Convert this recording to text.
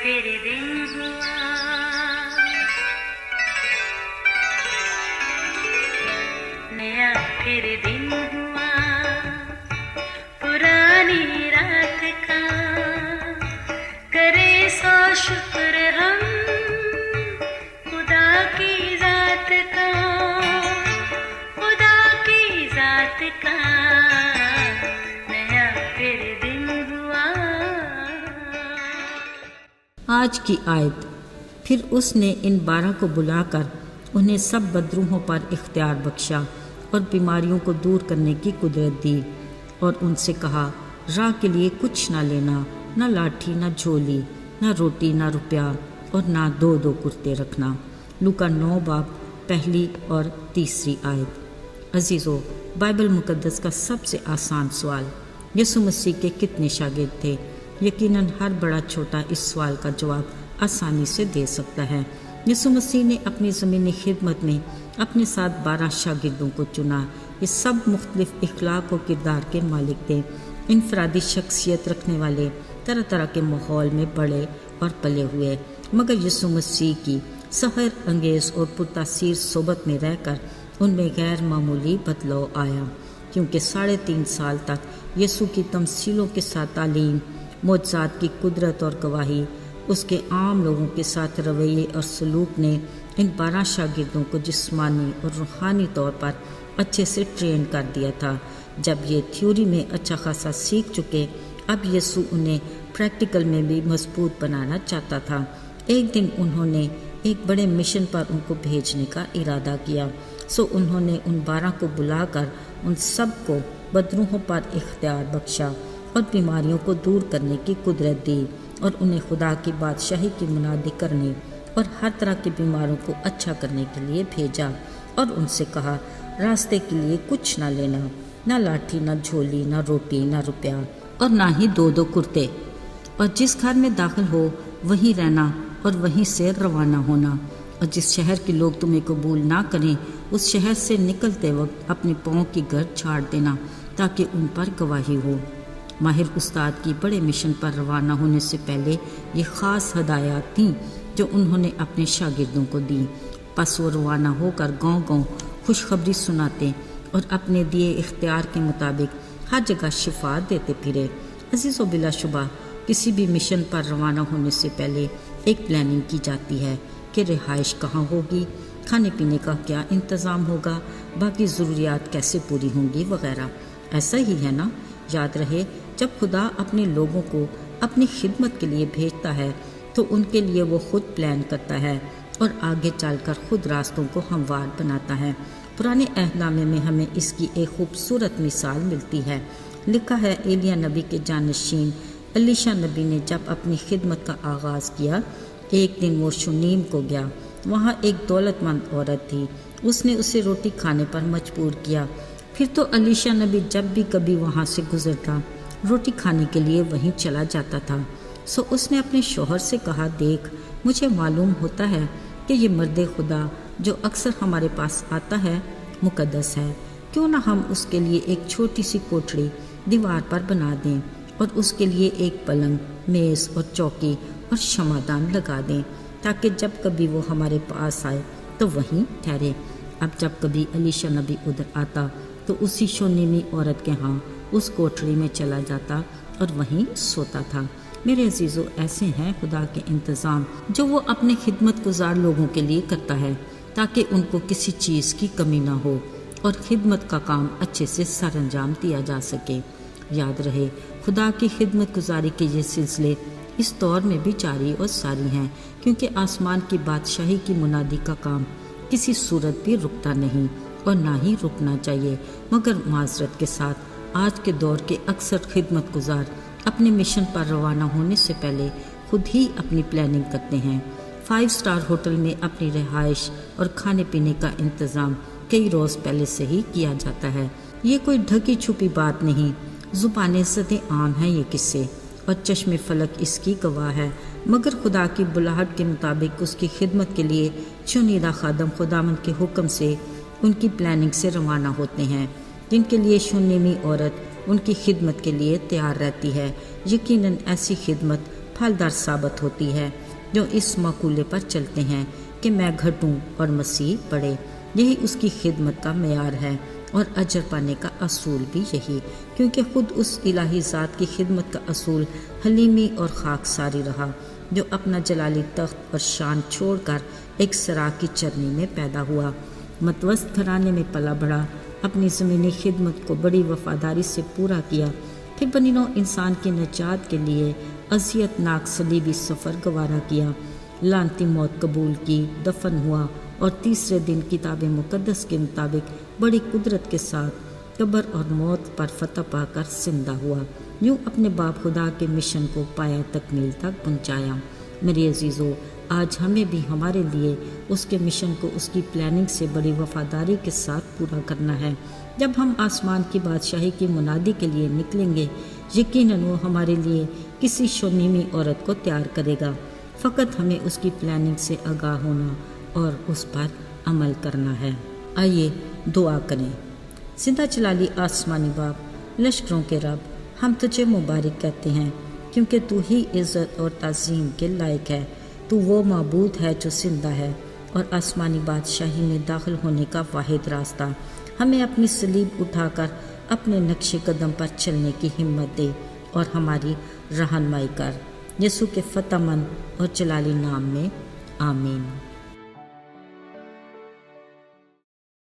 फिर दिन हुआ, नया फिर दिन हुआ, पुरानी रात का करे सो शुक्र हम खुदा की जात का, खुदा की जात का नया फिर दिन हुआ। आज की आयत। फिर उसने इन 12 को बुलाकर उन्हें सब बदरूहों पर इख्तियार बख्शा और बीमारियों को दूर करने की कुदरत दी, और उनसे कहा, राह के लिए कुछ ना लेना, ना लाठी, ना झोली, ना रोटी, ना रुपया, और ना 2-2 कुर्ते रखना। लूका 9 बाब 1 और 3 आयत। अजीज़ों, बाइबल मुकद्दस का सबसे आसान सवाल, यीशु मसीह के कितने शागिर्द थे? यकीनन हर बड़ा छोटा इस सवाल का जवाब आसानी से दे सकता है। यीशु मसीह ने अपनी ज़मीनी खिदमत में अपने साथ 12 शागिर्दों को चुना। ये सब मुख्तलिफ इखलाक और किरदार के मालिक थे, इनफरादी शख्सियत रखने वाले, तरह तरह के माहौल में बड़े और पले हुए। मगर यीशु मसीह की सहर अंगेज़ और पुरतासीर सोबत में रहकर उनमें गैर मामूली बदलाव आया, क्योंकि 3.5 साल तक यीशु की तमसीलों के साथ तालीम, मौजज़ात की कुदरत और गवाही, उसके आम लोगों के साथ रवैये और सलूक ने इन 12 शागिर्दों को जिस्मानी और रूहानी तौर पर अच्छे से ट्रेन कर दिया था। जब ये थ्योरी में अच्छा खासा सीख चुके, अब यीशु उन्हें प्रैक्टिकल में भी मजबूत बनाना चाहता था। एक दिन उन्होंने एक बड़े मिशन पर उनको भेजने का इरादा किया, सो उन्होंने उन 12 को बुलाकर उन सब को बदरूहों पर इख्तियार बख्शा और बीमारियों को दूर करने की कुदरत दी, और उन्हें खुदा की बादशाही की मुनादी करने और हर तरह के बीमारों को अच्छा करने के लिए भेजा, और उनसे कहा, रास्ते के लिए कुछ ना लेना, ना लाठी, ना झोली, ना रोटी, ना रुपया, और ना ही 2-2 कुर्ते, और जिस घर में दाखिल हो वहीं रहना और वहीं से रवाना होना, और जिस शहर के लोग तुम्हें कबूल ना करें उस शहर से निकलते वक्त अपने पाँव की गर्द झाड़ देना, ताकि उन पर गवाही हो। माहिर उस्ताद की बड़े मिशन पर रवाना होने से पहले ये ख़ास हदायत थीं जो उन्होंने अपने शागिर्दों को दी। पस वो रवाना होकर गांव-गांव खुशखबरी सुनाते और अपने दिए इख्तियार के मुताबिक हर जगह शिफा देते फिरे। अज़ीज़ों, बिलाशुबा किसी भी मिशन पर रवाना होने से पहले एक प्लानिंग की जाती है कि रिहाइश कहाँ होगी, खाने पीने का क्या इंतज़ाम होगा, बाकी ज़रूरियात कैसे पूरी होंगी वगैरह। ऐसा ही है ना? याद रहे, जब खुदा अपने लोगों को अपनी खिदमत के लिए भेजता है तो उनके लिए वो खुद प्लान करता है और आगे चलकर खुद रास्तों को हमवार बनाता है। पुराने अहदनामे में हमें इसकी एक खूबसूरत मिसाल मिलती है। लिखा है, एलिया नबी के जानशीन एलीशा नबी ने जब अपनी खिदमत का आगाज़ किया, एक दिन वो शुनीम को गया। वहाँ एक दौलतमंद औरत थी, उसने उसे रोटी खाने पर मजबूर किया। फिर तो एलीशा नबी जब भी कभी वहाँ से गुजरता, रोटी खाने के लिए वहीं चला जाता था। सो उसने अपने शौहर से कहा, देख, मुझे मालूम होता है कि ये मर्द खुदा जो अक्सर हमारे पास आता है मुकद्दस है, क्यों ना हम उसके लिए एक छोटी सी कोठड़ी दीवार पर बना दें और उसके लिए एक पलंग, मेज़ और चौकी और शमादान लगा दें, ताकि जब कभी वो हमारे पास आए तो वहीं ठहरे। अब जब कभी एलीशा नबी उधर आता तो उसी शोनीमी औरत के यहाँ उस कोठरी में चला जाता और वहीं सोता था। मेरे अजीज़ों, ऐसे हैं खुदा के इंतज़ाम जो वो अपने खिदमत गुजार लोगों के लिए करता है, ताकि उनको किसी चीज़ की कमी ना हो और खिदमत का काम अच्छे से सर अंजाम दिया जा सके। याद रहे, खुदा की खिदमत गुजारी के ये सिलसिले इस दौर में भी जारी और सारी हैं, क्योंकि आसमान की बादशाही की मुनादी का काम किसी सूरत भी रुकता नहीं और ना ही रुकना चाहिए। मगर माजरत के साथ आज के दौर के अक्सर खिदमत गुजार अपने मिशन पर रवाना होने से पहले खुद ही अपनी प्लानिंग करते हैं। 5 स्टार होटल में अपनी रिहाइश और खाने पीने का इंतज़ाम कई रोज़ पहले से ही किया जाता है। ये कोई ढकी छुपी बात नहीं, ज़ुबाने ज़दे आम हैं ये किस्से और चश्मे फलक इसकी गवाह है। मगर खुदा की बुलाहट के मुताबिक उसकी खिदमत के लिए चुनिंदा खादम खुदावंद के हुक्म से उनकी प्लानिंग से रवाना होते हैं, जिनके लिए शुनीमी औरत उनकी खिदमत के लिए तैयार रहती है। यकीनन ऐसी खिदमत پھلدار ثابت ہوتی ہے، جو اس مقولے پر چلتے ہیں کہ میں گھٹوں اور مسیح بڑھے۔ یہی اس کی خدمت کا معیار ہے اور اجر پانے کا اصول بھی یہی، کیونکہ خود اس الہی ذات کی خدمت کا اصول حلیمی اور خاکساری رہا، جو اپنا جلالی تخت اور شان چھوڑ کر ایک سرا کی چرنی میں پیدا ہوا، متوسط گھرانے میں پلا بڑھا، اپنی زمینی خدمت کو بڑی وفاداری سے پورا کیا، پھر بنی نوع انسان کی نجات کے لیے اذیت ناک صلیبی سفر گوارا کیا، لعنتی موت قبول کی، دفن ہوا اور تیسرے دن کتاب مقدس کے مطابق بڑی قدرت کے ساتھ قبر اور موت پر فتح پا کر زندہ ہوا، یوں اپنے باپ خدا کے مشن کو پایا تکمیل تک پہنچایا۔ میرے عزیزو، آج ہمیں بھی ہمارے لیے اس کے مشن کو اس کی پلاننگ سے بڑی وفاداری کے ساتھ پورا کرنا ہے۔ جب ہم آسمان کی بادشاہی کی منادی کے لیے نکلیں گے، یقیناً وہ ہمارے لیے کسی شونیمی عورت کو تیار کرے گا، فقط ہمیں اس کی پلاننگ سے آگاہ ہونا اور اس پر عمل کرنا ہے۔ آئیے دعا کریں۔ زندہ جلالی آسمانی باپ، لشکروں کے رب، ہم تجھے مبارک کہتے ہیں کیونکہ تو ہی عزت اور تعظیم کے لائق ہے۔ تو وہ معبود ہے جو زندہ ہے اور آسمانی بادشاہی میں داخل ہونے کا واحد راستہ۔ ہمیں اپنی صلیب اٹھا کر اپنے نقش قدم پر چلنے کی ہمت دے اور ہماری رہنمائی کر۔ یسوع کے فتح مند اور جلالی نام میں آمین۔